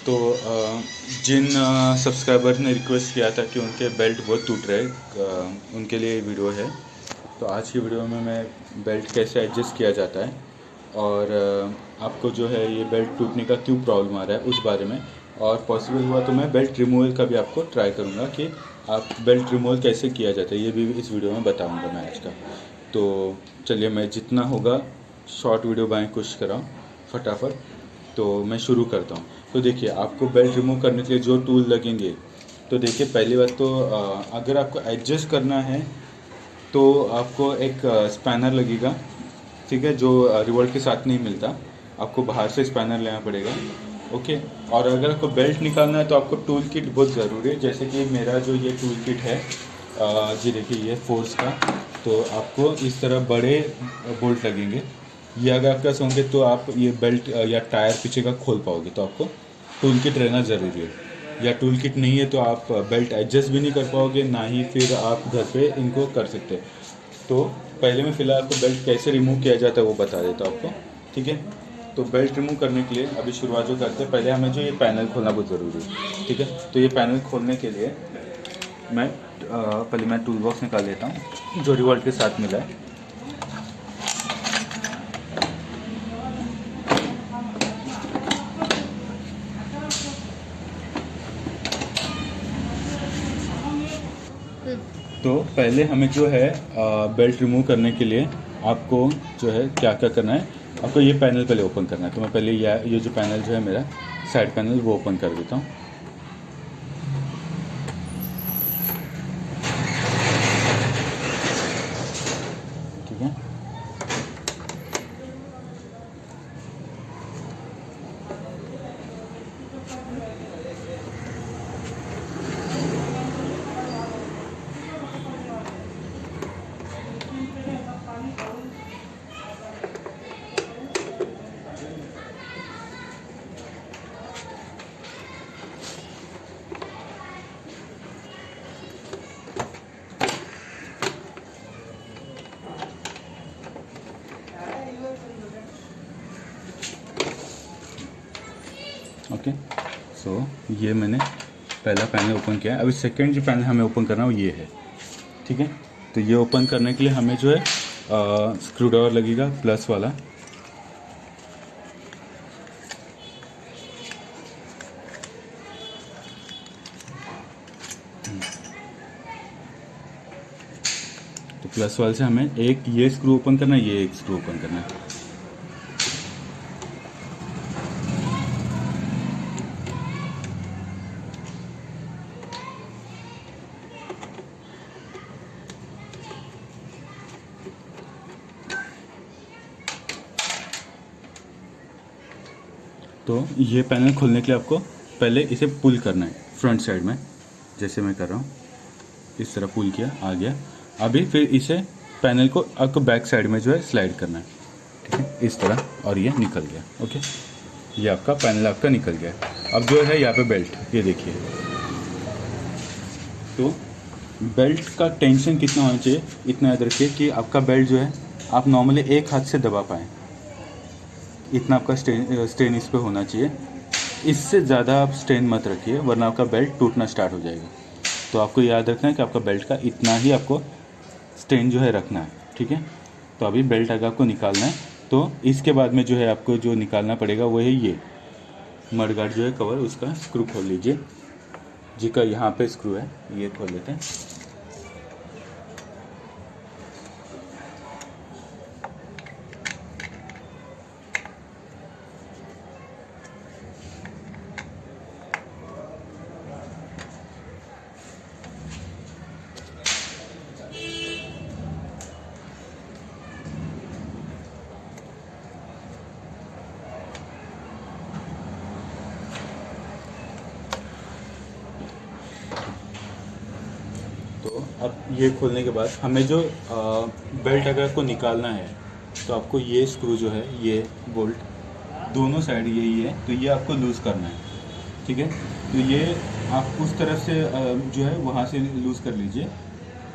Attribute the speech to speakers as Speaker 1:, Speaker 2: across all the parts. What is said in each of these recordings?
Speaker 1: तो जिन सब्सक्राइबर ने रिक्वेस्ट किया था कि उनके बेल्ट बहुत टूट रहे, उनके लिए ये वीडियो है। तो आज की वीडियो में मैं बेल्ट कैसे एडजस्ट किया जाता है और आपको जो है ये बेल्ट टूटने का क्यों प्रॉब्लम आ रहा है उस बारे में, और पॉसिबल हुआ तो मैं बेल्ट रिमूवल का भी आपको ट्राई करूँगा कि आप बेल्ट रिमूवल कैसे किया जाता है, ये भी इस वीडियो में बताऊँगा मैं आज का। तो चलिए, मैं जितना होगा शॉर्ट वीडियो बनाने की कोशिश कर रहा हूँ फटाफट। तो मैं शुरू करता हूँ। तो देखिए, आपको बेल्ट रिमूव करने के लिए जो टूल लगेंगे, तो देखिए पहली बात तो अगर आपको एडजस्ट करना है तो आपको एक स्पैनर लगेगा, ठीक है, जो रिवॉल्ट के साथ नहीं मिलता, आपको बाहर से स्पैनर लेना पड़ेगा। ओके। और अगर आपको बेल्ट निकालना है तो आपको टूल किट बहुत ज़रूरी है, जैसे कि मेरा जो ये टूल किट है, जी देखिए ये फोर्स का। तो आपको इस तरह बड़े बोल्ट लगेंगे, ये अगर आपके पास होंगे तो आप ये बेल्ट या टायर पीछे का खोल पाओगे। तो आपको टूल किट रहना ज़रूरी है, या टूल किट नहीं है तो आप बेल्ट एडजस्ट भी नहीं कर पाओगे, ना ही फिर आप घर पे इनको कर सकते। तो पहले मैं फ़िलहाल आपको बेल्ट कैसे रिमूव किया जाता है वो बता देता हूँ आपको, ठीक है। तो बेल्ट रिमूव करने के लिए अभी शुरुआत जो करते हैं, पहले हमें जो ये पैनल खोलना बहुत ज़रूरी है, ठीक है। तो ये पैनल खोलने के लिए मैं पहले मैं टूल बॉक्स निकाल लेता हूँ जो रिवॉल्ट के साथ मिला है। तो पहले हमें जो है बेल्ट रिमूव करने के लिए आपको जो है क्या क्या करना है, आपको ये पैनल पहले ओपन करना है। तो मैं पहले ये जो पैनल जो है मेरा साइड पैनल वो ओपन कर देता हूँ। ठीक है। ओके। सो ये मैंने पहला पैनल ओपन किया है। अभी सेकंड जो पैनल हमें ओपन करना है वो ये है, ठीक है। तो ये ओपन करने के लिए हमें जो है स्क्रू ड्राइवर लगेगा प्लस वाला। तो प्लस वाले से हमें एक ये स्क्रू ओपन करना है, ये एक स्क्रू ओपन करना है। तो ये पैनल खोलने के लिए आपको पहले इसे पुल करना है फ्रंट साइड में, जैसे मैं कर रहा हूँ। इस तरह पुल किया, आ गया। अभी फिर इसे पैनल को आपको बैक साइड में जो है स्लाइड करना है, ठीक है, इस तरह, और ये निकल गया। ओके, ये आपका पैनल आपका निकल गया। अब जो है यहाँ पे बेल्ट, ये देखिए। तो बेल्ट का टेंशन कितना होना चाहिए, इतना याद रखिए कि आपका बेल्ट जो है आप नॉर्मली एक हाथ से दबा पाएँ, इतना आपका स्ट्रेन इस पर होना चाहिए। इससे ज़्यादा आप स्ट्रेन मत रखिए, वरना आपका बेल्ट टूटना स्टार्ट हो जाएगा। तो आपको याद रखना है कि आपका बेल्ट का इतना ही आपको स्ट्रेन जो है रखना है, ठीक है। तो अभी बेल्ट अगर आपको निकालना है तो इसके बाद में जो है आपको जो निकालना पड़ेगा वो है ये मडगार्ड जो है कवर, उसका स्क्रू खोल लीजिए, जी का यहाँ पे स्क्रू है, ये खोल लेते हैं। तो अब ये खोलने के बाद हमें जो बेल्ट अगर आपको निकालना है तो आपको ये स्क्रू जो है, ये बोल्ट दोनों साइड यही है, तो ये आपको लूज़ करना है, ठीक है। तो ये आप उस तरफ से जो है वहाँ से लूज़ कर लीजिए।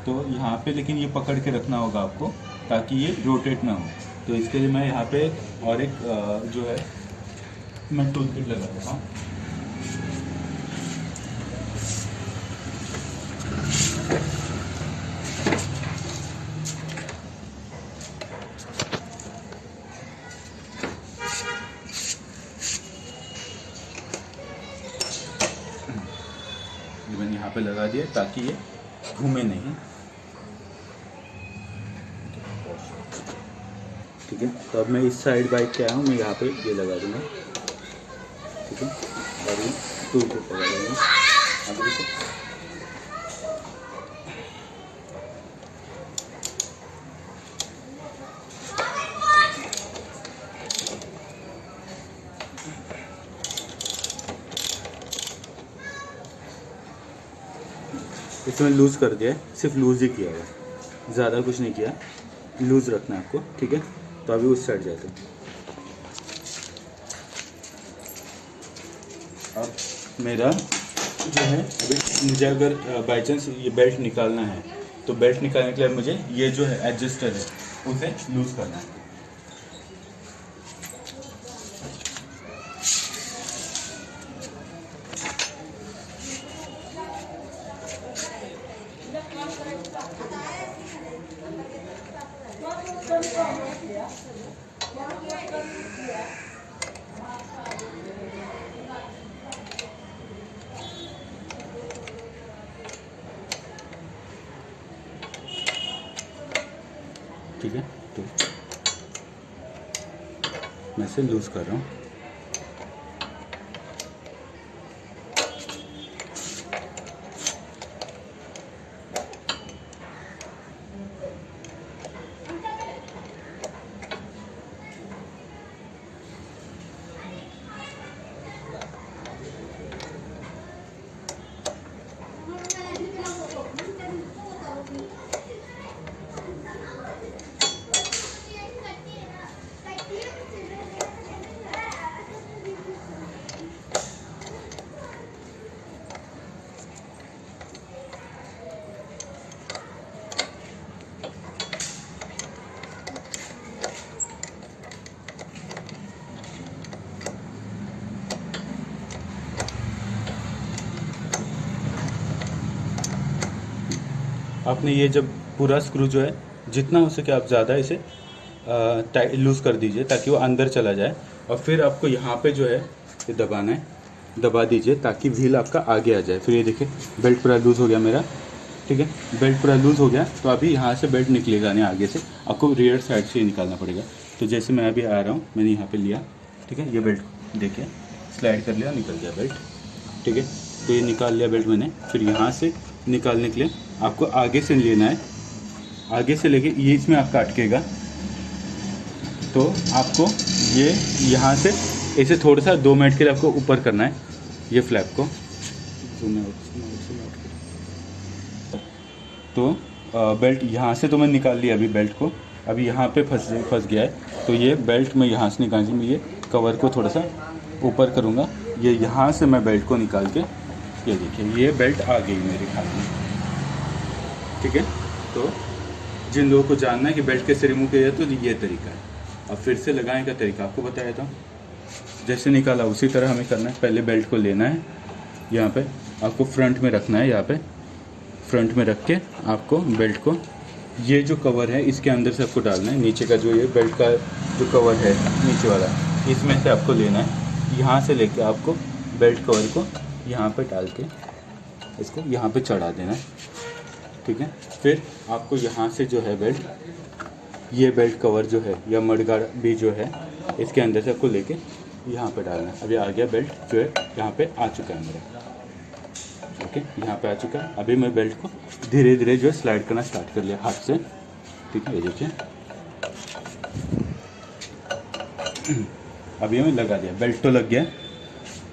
Speaker 1: तो यहाँ पे लेकिन ये पकड़ के रखना होगा आपको, ताकि ये रोटेट ना हो। तो इसके लिए मैं यहाँ पे और एक जो है मैं टूल किट लगा देता हूँ। यहाँ पे लगा दिया ताकि ये घूमे नहीं। ठीक है, तो अब मैं इस साइड बाइक के आया हूँ, मैं यहाँ पे ये लगा दूँगा। ठीक है, और ये टूल को लगा दूँगा आगे से। इसमें लूज़ कर दिया है, सिर्फ लूज़ ही किया है, ज़्यादा कुछ नहीं किया, लूज़ रखना है आपको। ठीक है, तो अभी उस साइड जाते हैं। अब मेरा जो है, अभी मुझे अगर बाई चांस ये बेल्ट निकालना है तो बेल्ट निकालने के लिए मुझे ये जो है एडजस्टर है उसे लूज़ करना है। ठीक है, तो मैं इसे लूज़ कर रहा हूँ। आपने ये जब पूरा स्क्रू जो है जितना हो सके आप ज़्यादा इसे टाइट लूज़ कर दीजिए ताकि वो अंदर चला जाए, और फिर आपको यहाँ पे जो है ये दबाना है, दबा दीजिए ताकि व्हील आपका आगे आ जाए। फिर ये देखिए बेल्ट पूरा लूज़ हो गया मेरा। ठीक है, बेल्ट पूरा लूज़ हो गया, तो अभी यहाँ से बेल्ट निकलेगा नहीं, आगे से आपको रियर साइड से ही निकालना पड़ेगा। तो जैसे मैं अभी आ रहा हूँ, मैंने यहाँ पर लिया। ठीक है, ये बेल्ट देखिए स्लाइड कर लिया, निकल गया बेल्ट। ठीक है, तो ये निकाल लिया बेल्ट मैंने। फिर यहाँ से निकालने के लिए आपको आगे से लेना है, आगे से लेके ये इसमें आपका अटकेगा, तो आपको ये यहाँ से इसे थोड़ा सा 2 मिनट के लिए आपको ऊपर करना है, ये फ्लैप को। तो बेल्ट यहाँ से तो मैं निकाल लिया अभी बेल्ट को, अभी यहाँ पे फंस गया है, तो ये बेल्ट मैं यहाँ से निकाल, मैं ये कवर को थोड़ा सा ऊपर करूँगा, ये यहाँ से मैं बेल्ट को निकाल के, ये देखिए ये बेल्ट आ गई मेरे हाथ में। ठीक है, तो जिन लोगों को जानना है कि बेल्ट कैसे रिमूव किया जाए तो ये तरीका है। अब फिर से लगाने का तरीका आपको बताया था, जैसे निकाला उसी तरह हमें करना है। पहले बेल्ट को लेना है, यहाँ पे आपको फ्रंट में रखना है, यहाँ पे फ्रंट में रख के आपको बेल्ट को, ये जो कवर है इसके अंदर से आपको डालना है, नीचे का जो ये बेल्ट का जो कवर है नीचे वाला, इसमें से आपको लेना है, यहाँ से लेके आपको बेल्ट कवर को यहाँ पे डाल के इसको यहाँ पे चढ़ा देना है। ठीक है, फिर आपको यहाँ से जो है बेल्ट, ये बेल्ट कवर जो है या मडगार्ड भी जो है इसके अंदर से आपको लेके यहाँ पे डालना है। अभी आ गया बेल्ट जो है यहाँ पे आ चुका है मेरा। ओके, यहाँ पे आ चुका है। अभी मैं बेल्ट को धीरे धीरे जो है स्लाइड करना स्टार्ट कर लिया हाथ से। ठीक है, ये देखिए अभी हमें लगा दिया, बेल्ट तो लग गया।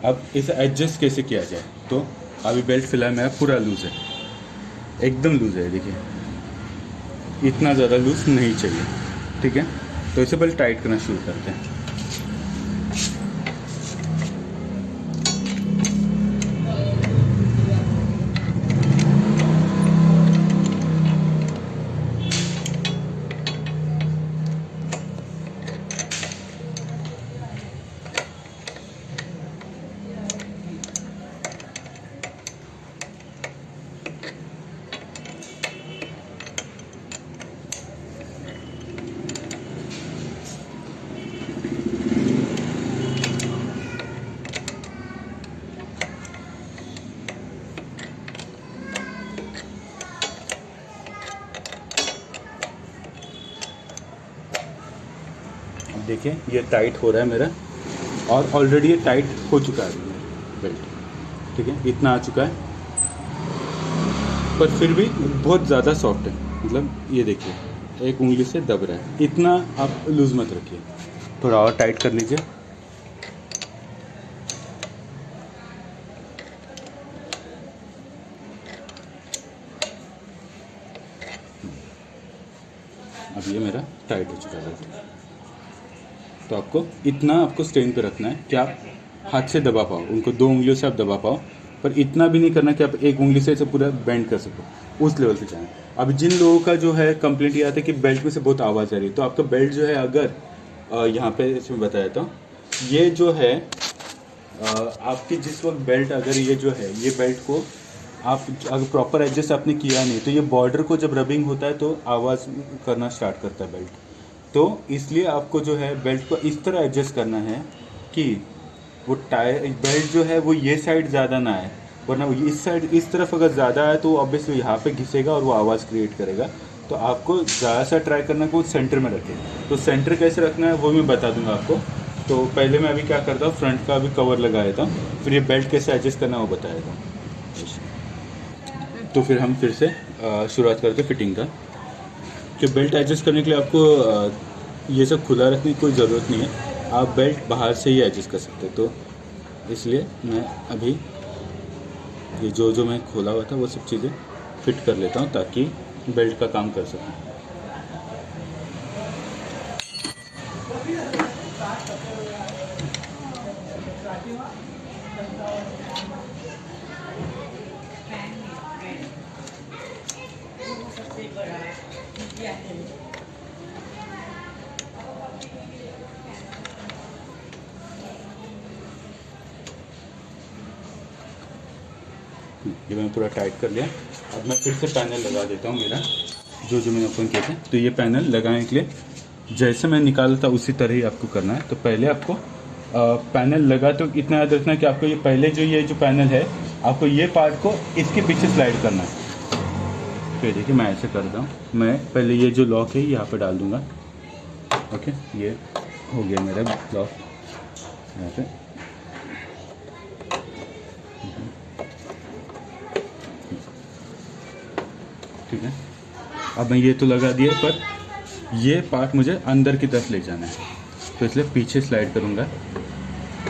Speaker 1: अब इसे एडजस्ट कैसे किया जाए, तो अभी बेल्ट फिलहाल मेरा पूरा लूज़ है, एकदम लूज़ है, देखिए इतना ज़्यादा लूज़ नहीं चाहिए। ठीक है, तो इसे पहले टाइट करना शुरू करते हैं। देखिए ये टाइट हो रहा है मेरा, और ऑलरेडी ये टाइट हो चुका है बेल्ट, ठीक है, इतना आ चुका है, पर फिर भी बहुत ज़्यादा सॉफ्ट है, मतलब ये देखिए एक उंगली से दब रहा है, इतना आप लूज़ मत रखिए, थोड़ा और टाइट कर लीजिए। अब ये मेरा टाइट हो चुका है, तो आपको स्ट्रेन पे रखना है कि आप हाथ से दबा पाओ, उनको 2 उंगलियों से आप दबा पाओ, पर इतना भी नहीं करना कि आप एक उंगली से इसे पूरा बेंड कर सको, उस लेवल पे जाएं। अब जिन लोगों का जो है कंप्लेंट ये आता है कि बेल्ट में से बहुत आवाज़ आ रही है, तो आपका बेल्ट जो है अगर यहाँ पे इसमें बताया था, ये जो है आपकी जिस वक्त बेल्ट अगर ये जो है ये बेल्ट को आप अगर प्रॉपर एडजस्ट आपने किया नहीं, तो ये बॉर्डर को जब रबिंग होता है तो आवाज़ करना स्टार्ट करता है बेल्ट। तो इसलिए आपको जो है बेल्ट को इस तरह एडजस्ट करना है कि वो टायर बेल्ट जो है वो ये साइड ज़्यादा ना आए, वरना इस साइड इस तरफ अगर ज़्यादा आए तो ऑब्वियसली यहाँ पे घिसेगा और वो आवाज़ क्रिएट करेगा। तो आपको ज़्यादा सा ट्राई करना है कि वो सेंटर में रखे। तो सेंटर कैसे रखना है वो मैं बता दूंगा आपको। तो पहले मैं अभी क्या करता हूँ, फ्रंट का अभी कवर लगाया था, फिर ये बेल्ट कैसे एडजस्ट करना है वो बताया था। तो फिर हम फिर से शुरुआत करते फिटिंग का। कि बेल्ट एडजस्ट करने के लिए आपको ये सब खुला रखने की कोई ज़रूरत नहीं है, आप बेल्ट बाहर से ही एडजस्ट कर सकते हो। तो इसलिए मैं अभी ये जो मैं खोला हुआ था वो सब चीज़ें फिट कर लेता हूँ ताकि बेल्ट का काम कर सकूँ। ये मैंने पूरा टाइट कर लिया। अब मैं फिर से पैनल लगा देता हूँ मेरा जो मैंने ओपन किया था। तो ये पैनल लगाने के लिए जैसे मैं निकाला था उसी तरह ही आपको करना है। तो पहले आपको पैनल लगा तो इतना याद रखना है कि आपको ये पहले ये जो पैनल है आपको ये पार्ट को इसके पीछे स्लाइड करना है। तो देखिए मैं ऐसे करता हूँ, मैं पहले ये जो लॉक है यहाँ पे डाल दूँगा। ओके, ये हो गया मेरा लॉक यहाँ पे। ठीक है, अब मैं ये तो लगा दिया, पर ये पार्ट मुझे अंदर की तरफ ले जाना है, तो इसलिए पीछे स्लाइड करूँगा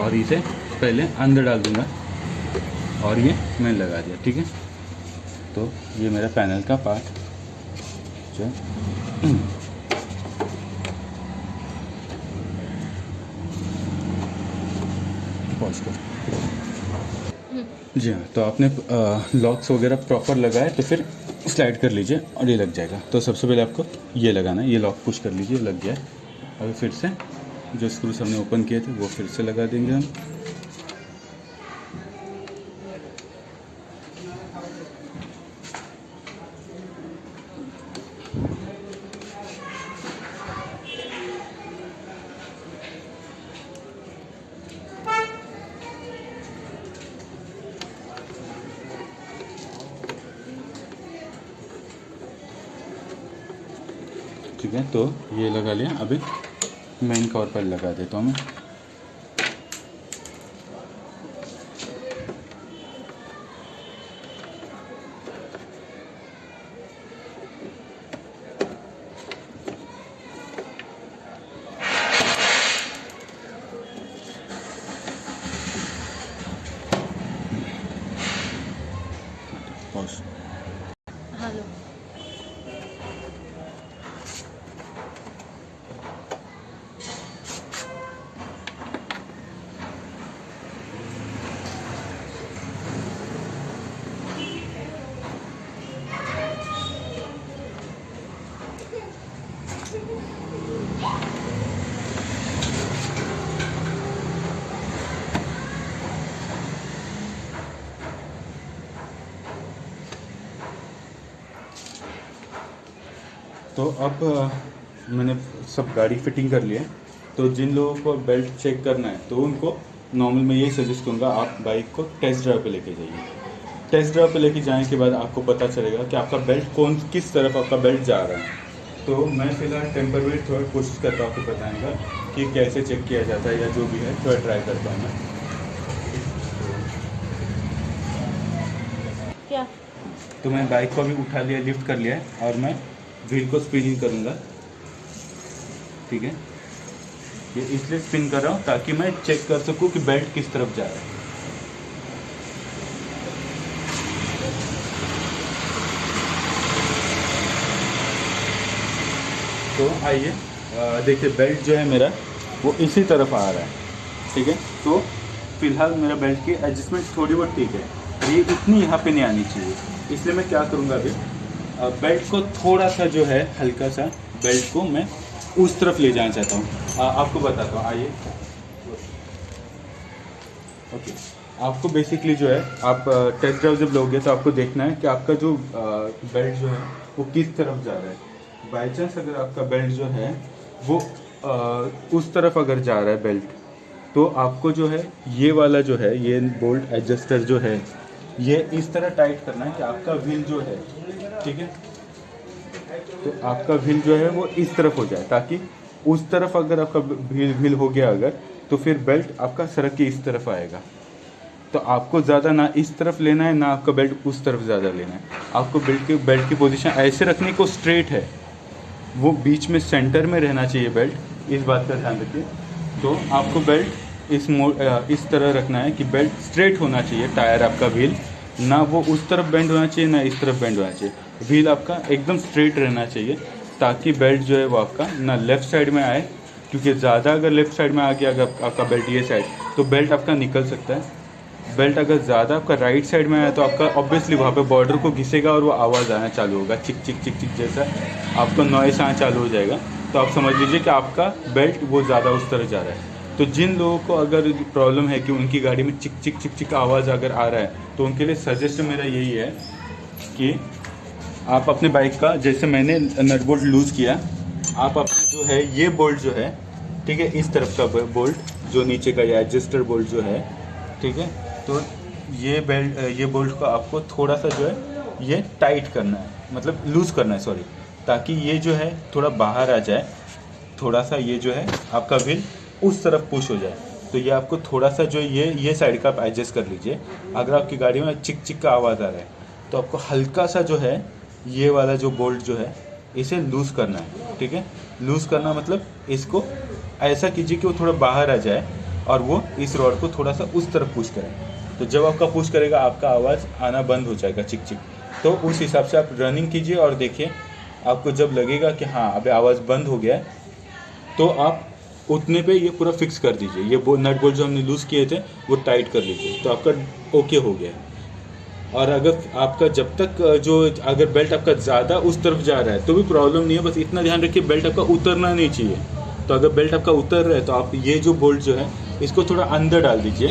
Speaker 1: और इसे पहले अंदर डाल दूँगा और ये मैंने लगा दिया। ठीक है, तो ये मेरा पैनल का पार्ट जो पॉज कर। जी हाँ, तो आपने लॉक्स वगैरह प्रॉपर लगाए तो फिर स्लाइड कर लीजिए और ये लग जाएगा। तो सबसे पहले आपको ये लगाना है, ये लॉक पुश कर लीजिए, लग गया। अभी फिर से जो स्क्रूस हमने ओपन किए थे वो फिर से लगा देंगे हम। ठीक है, तो ये लगा लिया। अभी मेन कवर पर लगा देता हूँ मैं।
Speaker 2: हेलो।
Speaker 1: तो अब मैंने सब गाड़ी फिटिंग कर लिया है। तो जिन लोगों को बेल्ट चेक करना है तो उनको नॉर्मल मैं ये सजेस्ट करूँगा, आप बाइक को टेस्ट ड्राइव पे लेके जाइए। टेस्ट ड्राइव पे लेके जाने के बाद आपको पता चलेगा कि आपका बेल्ट किस तरफ आपका बेल्ट जा रहा है। तो मैं फ़िलहाल टेम्पररी थोड़ा कोशिश करता हूँ आपको बताने का कि कैसे चेक किया जाता है या जो भी है, थोड़ा ट्राई करता हूँ मैं।
Speaker 2: क्या?
Speaker 1: तो मैं बाइक को भी उठा लिया, लिफ्ट कर लिया है, और मैं व्हील को स्पिनिंग करूँगा। ठीक है, ये इसलिए स्पिन कर रहा हूँ ताकि मैं चेक कर सकूँ कि बेल्ट किस तरफ जा रहा है। तो आइए देखिए, बेल्ट जो है मेरा वो इसी तरफ आ रहा है। ठीक है, तो फिलहाल मेरा बेल्ट की एडजस्टमेंट थोड़ी बहुत ठीक है, ये इतनी यहाँ पे नहीं आनी चाहिए। इसलिए मैं क्या करूँगा, अभी बेल्ट को थोड़ा सा जो है, हल्का सा बेल्ट को मैं उस तरफ ले जाना चाहता हूँ। आपको बताता हूँ, आइए। ओके, आपको बेसिकली जो है, आप टेस्ट ड्राइव जब लोगे तो आपको देखना है कि आपका जो बेल्ट जो है वो किस तरफ जा रहा है। बाई चांस अगर आपका बेल्ट जो है वो उस तरफ अगर जा रहा है बेल्ट, तो आपको जो है ये वाला जो है, ये बोल्ट एडजस्टर जो है, ये इस तरह टाइट करना है कि आपका व्हील जो है, ठीक है, तो आपका व्हील जो है वो इस तरफ हो जाए, ताकि उस तरफ अगर आपका व्हील हो गया अगर, तो फिर बेल्ट आपका सड़क के इस तरफ आएगा। तो आपको ज़्यादा ना इस तरफ लेना है, ना आपका बेल्ट उस तरफ ज़्यादा लेना है। आपको बेल्ट की पोजीशन ऐसे रखने को स्ट्रेट है, वो बीच में सेंटर में रहना चाहिए बेल्ट, इस बात का ध्यान रखिए। तो आपको बेल्ट इस तरह रखना है कि बेल्ट स्ट्रेट होना चाहिए, टायर आपका व्हील ना वो उस तरफ बेंड होना चाहिए ना इस तरफ बेंड होना चाहिए, व्हील आपका एकदम स्ट्रेट रहना चाहिए, ताकि बेल्ट जो है वो आपका ना लेफ़्ट साइड में आए, क्योंकि ज़्यादा अगर लेफ़्ट साइड में आ गया अगर आपका बेल्ट ये साइड, तो बेल्ट आपका निकल सकता है। बेल्ट अगर ज़्यादा आपका राइट साइड में आया तो आपका ऑब्वियसली वहाँ पे बॉर्डर को घिसेगा और वो आवाज़ आना चालू होगा, चिक चिक चिक चिक जैसा आपका नॉइस आना चालू हो जाएगा। तो आप समझ लीजिए कि आपका बेल्ट वो ज़्यादा उस तरह जा रहा है। तो जिन लोगों को अगर प्रॉब्लम है कि उनकी गाड़ी में चिक चिक चिक चिक आवाज़ अगर आ रहा है, तो उनके लिए सजेस्ट मेरा यही है कि आप अपने बाइक का, जैसे मैंने नट बोल्ट लूज़ किया, आप अपना जो है ये बोल्ट जो है, ठीक है, इस तरफ का बोल्ट जो नीचे का ये एडजस्टर बोल्ट जो है, ठीक है, तो ये बोल्ट को आपको थोड़ा सा जो है ये टाइट करना है, मतलब लूज़ करना है, सॉरी, ताकि ये जो है थोड़ा बाहर आ जाए, थोड़ा सा ये जो है आपका व्हील उस तरफ पुश हो जाए। तो ये आपको थोड़ा सा जो ये साइड का आप एडजस्ट कर लीजिए। अगर आपकी गाड़ी में चिक चिक का आवाज़ आ रहा है, तो आपको हल्का सा जो है ये वाला जो बोल्ट जो है इसे लूज़ करना है। ठीक है, लूज़ करना मतलब इसको ऐसा कीजिए कि वो थोड़ा बाहर आ जाए और वो इस रॉड को थोड़ा सा उस तरफ पुश करें। तो जब आपका पुश करेगा, आपका आवाज़ आना बंद हो जाएगा, चिक चिक। तो उस हिसाब से आप रनिंग कीजिए और देखिए, आपको जब लगेगा कि हाँ अभी आवाज़ बंद हो गया है, तो आप उतने पे ये पूरा फिक्स कर दीजिए। ये नट बोल्ट जो हमने लूज़ किए थे वो टाइट कर लीजिए, तो आपका ओके हो गया। और अगर आपका जब तक अगर बेल्ट आपका ज़्यादा उस तरफ जा रहा है तो भी प्रॉब्लम नहीं है, बस इतना ध्यान रखिए बेल्ट आपका उतरना नहीं चाहिए। तो अगर बेल्ट आपका उतर रहा है तो आप ये जो बोल्ट जो है इसको थोड़ा अंदर डाल दीजिए,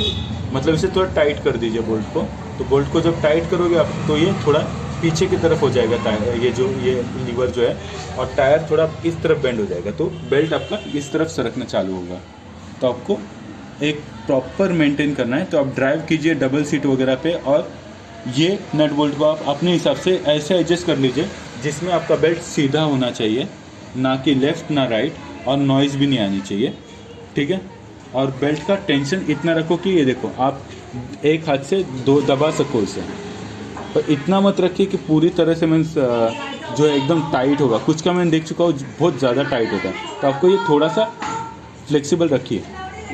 Speaker 1: मतलब इसे थोड़ा टाइट कर दीजिए बोल्ट को। तो बोल्ट को जब टाइट करोगे आप, तो ये थोड़ा पीछे की तरफ हो जाएगा टायर, ये लीवर जो है, और टायर थोड़ा इस तरफ बेंड हो जाएगा, तो बेल्ट आपका इस तरफ सरकना चालू होगा। तो आपको एक प्रॉपर मेंटेन करना है। तो आप ड्राइव कीजिए डबल सीट वगैरह पे, और ये नट बोल्ट को आप अपने हिसाब से ऐसे एडजस्ट कर लीजिए जिसमें आपका बेल्ट सीधा होना चाहिए, ना कि लेफ़्ट ना राइट, और नॉइज़ भी नहीं आनी चाहिए। ठीक है, और बेल्ट का टेंशन इतना रखो कि ये देखो आप एक हाथ से दो दबा सको इसे, पर इतना मत रखिए कि पूरी तरह से मीन्स जो है एकदम टाइट होगा। कुछ का मैंने देख चुका हूँ बहुत ज़्यादा टाइट होता है, तो आपको ये थोड़ा सा फ्लेक्सिबल रखिए,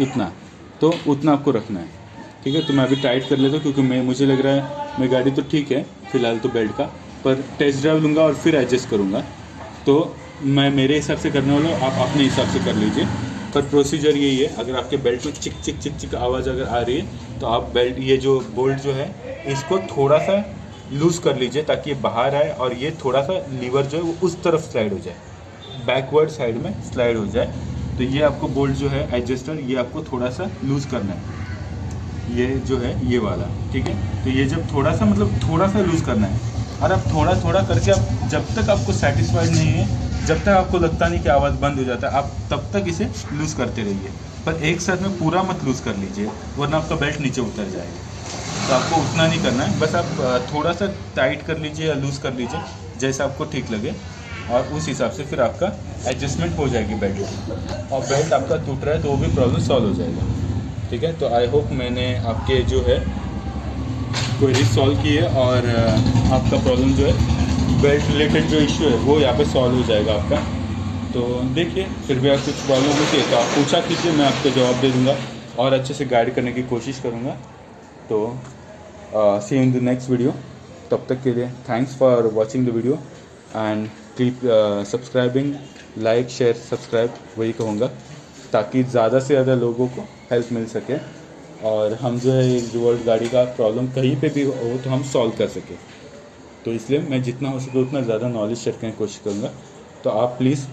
Speaker 1: इतना तो उतना आपको रखना है। ठीक है, तो मैं अभी टाइट कर लेता हूँ, क्योंकि मुझे लग रहा है मेरी गाड़ी तो ठीक है फ़िलहाल तो बेल्ट का, पर टेस्ट ड्राइव लूँगा और फिर एडजस्ट करूँगा। तो मैं मेरे हिसाब से करने वाला हूँ, आप अपने हिसाब से कर लीजिए, पर प्रोसीजर यही है। अगर आपके बेल्ट में चिक चिक चिक चिक आवाज़ अगर आ रही है, तो आप बेल्ट ये जो बोल्ट जो है इसको थोड़ा सा लूज़ कर लीजिए ताकि ये बाहर आए, और ये थोड़ा सा लीवर जो है वो उस तरफ स्लाइड हो जाए, बैकवर्ड साइड में स्लाइड हो जाए। तो ये आपको बोल्ट जो है एडजस्टर, ये आपको थोड़ा सा लूज़ करना है, ये जो है ये वाला। ठीक है, तो ये जब थोड़ा सा मतलब थोड़ा सा लूज़ करना है, और आप थोड़ा थोड़ा करके आप जब तक आपको सेटिस्फाइड नहीं है, जब तक आपको लगता नहीं कि आवाज़ बंद हो जाता है, आप तब तक इसे लूज़ करते रहिए, पर एक साथ में पूरा मत लूज़ कर लीजिए, वरना आपका बेल्ट नीचे उतर जाएगा। तो आपको उतना नहीं करना है, बस आप थोड़ा सा टाइट कर लीजिए या लूज़ कर लीजिए, जैसा आपको ठीक लगे। और उस हिसाब से फिर आपका एडजस्टमेंट हो जाएगी बेल्ट की। और बेल्ट आपका टूट रहा है तो वो भी प्रॉब्लम सॉल्व हो जाएगा। ठीक है, तो आई होप मैंने आपके जो है क्वेरी सॉल्व की है और आपका प्रॉब्लम जो है बेल्ट रिलेटेड जो इशू है वो यहाँ पे सॉल्व हो जाएगा आपका। तो देखिए, फिर भी अगर कुछ प्रॉब्लम होती है तो आप पूछा कीजिए, मैं आपको जवाब दे दूँगा और अच्छे से गाइड करने की कोशिश करूँगा। तो see you in the next video. तब तक के लिए thanks for watching the video and keep subscribing, like share subscribe वही कहूँगा, ताकि ज़्यादा से ज़्यादा लोगों को हेल्प मिल सके और हम जो है रिवॉल्ट गाड़ी का प्रॉब्लम कहीं पे भी हो तो हम सॉल्व कर सकें। तो इसलिए मैं जितना हो सके उतना ज़्यादा नॉलेज शेयर करने की कोशिश करूँगा। तो आप प्लीज़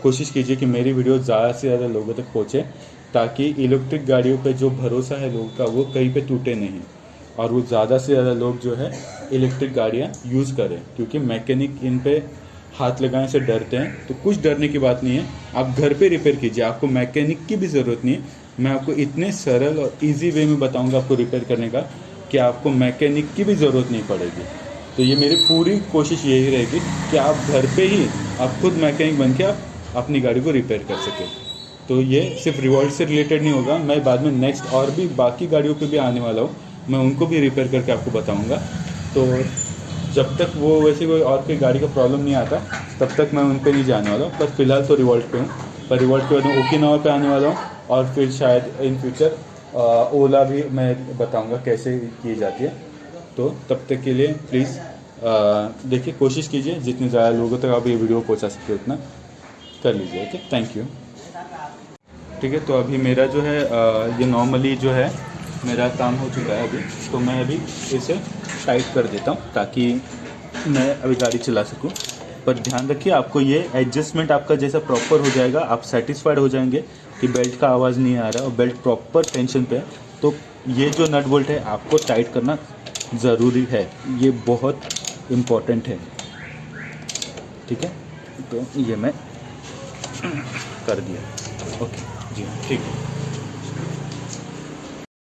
Speaker 1: कोशिश कीजिए कि मेरी वीडियो ज़्यादा से ज़्यादा लोगों तक पहुँचे, ताकि इलेक्ट्रिक गाड़ियों पे जो भरोसा है लोगों का वो कहीं पे टूटे नहीं और वो ज़्यादा से ज़्यादा लोग जो है इलेक्ट्रिक गाड़ियाँ यूज़ करें। क्योंकि मैकेनिक इन पे हाथ लगाने से डरते हैं, तो कुछ डरने की बात नहीं है। आप घर पे रिपेयर कीजिए, आपको मैकेनिक की भी ज़रूरत नहीं है। मैं आपको इतने सरल और इजी वे में बताऊंगा आपको रिपेयर करने का कि आपको मैकेनिक की भी ज़रूरत नहीं पड़ेगी। तो ये मेरी पूरी कोशिश यही रहेगी कि आप घर पे ही आप खुद मैकेनिक बन के आप अपनी गाड़ी को रिपेयर कर सकें। तो ये सिर्फ रिवॉल्ट से रिलेटेड नहीं होगा, मैं बाद में नेक्स्ट और भी बाकी गाड़ियों पे भी आने वाला हूँ, मैं उनको भी रिपेयर करके आपको बताऊँगा। तो जब तक वो वैसे कोई और कोई गाड़ी का प्रॉब्लम नहीं आता तब तक मैं उन पे नहीं जाने वाला हूँ। पर फिलहाल तो रिवॉल्ट पे हूँ, पर रिवॉल्ट के बाद मैं ओकिनावा पे आने वाला हूँ और फिर शायद इन फ्यूचर ओला भी मैं बताऊँगा कैसे की जाती है। तो तब तक के लिए प्लीज़ देखिए, कोशिश कीजिए जितने ज़्यादा लोगों तक आप ये वीडियो पहुँचा सकते हो उतना कर लीजिए। Okay, thank you. ठीक है, तो अभी मेरा जो है ये नॉर्मली जो है मेरा काम हो चुका है अभी, तो मैं अभी इसे टाइट कर देता हूँ ताकि मैं अभी गाड़ी चला सकूँ। पर ध्यान रखिए, आपको ये एडजस्टमेंट आपका जैसा प्रॉपर हो जाएगा, आप सेटिस्फाइड हो जाएंगे कि बेल्ट का आवाज़ नहीं आ रहा और बेल्ट प्रॉपर टेंशन पे है, तो ये जो नट बोल्ट है आपको टाइट करना ज़रूरी है, ये बहुत इम्पॉर्टेंट है। ठीक है, तो ये मैं कर दिया। ओके जी, ठीक है।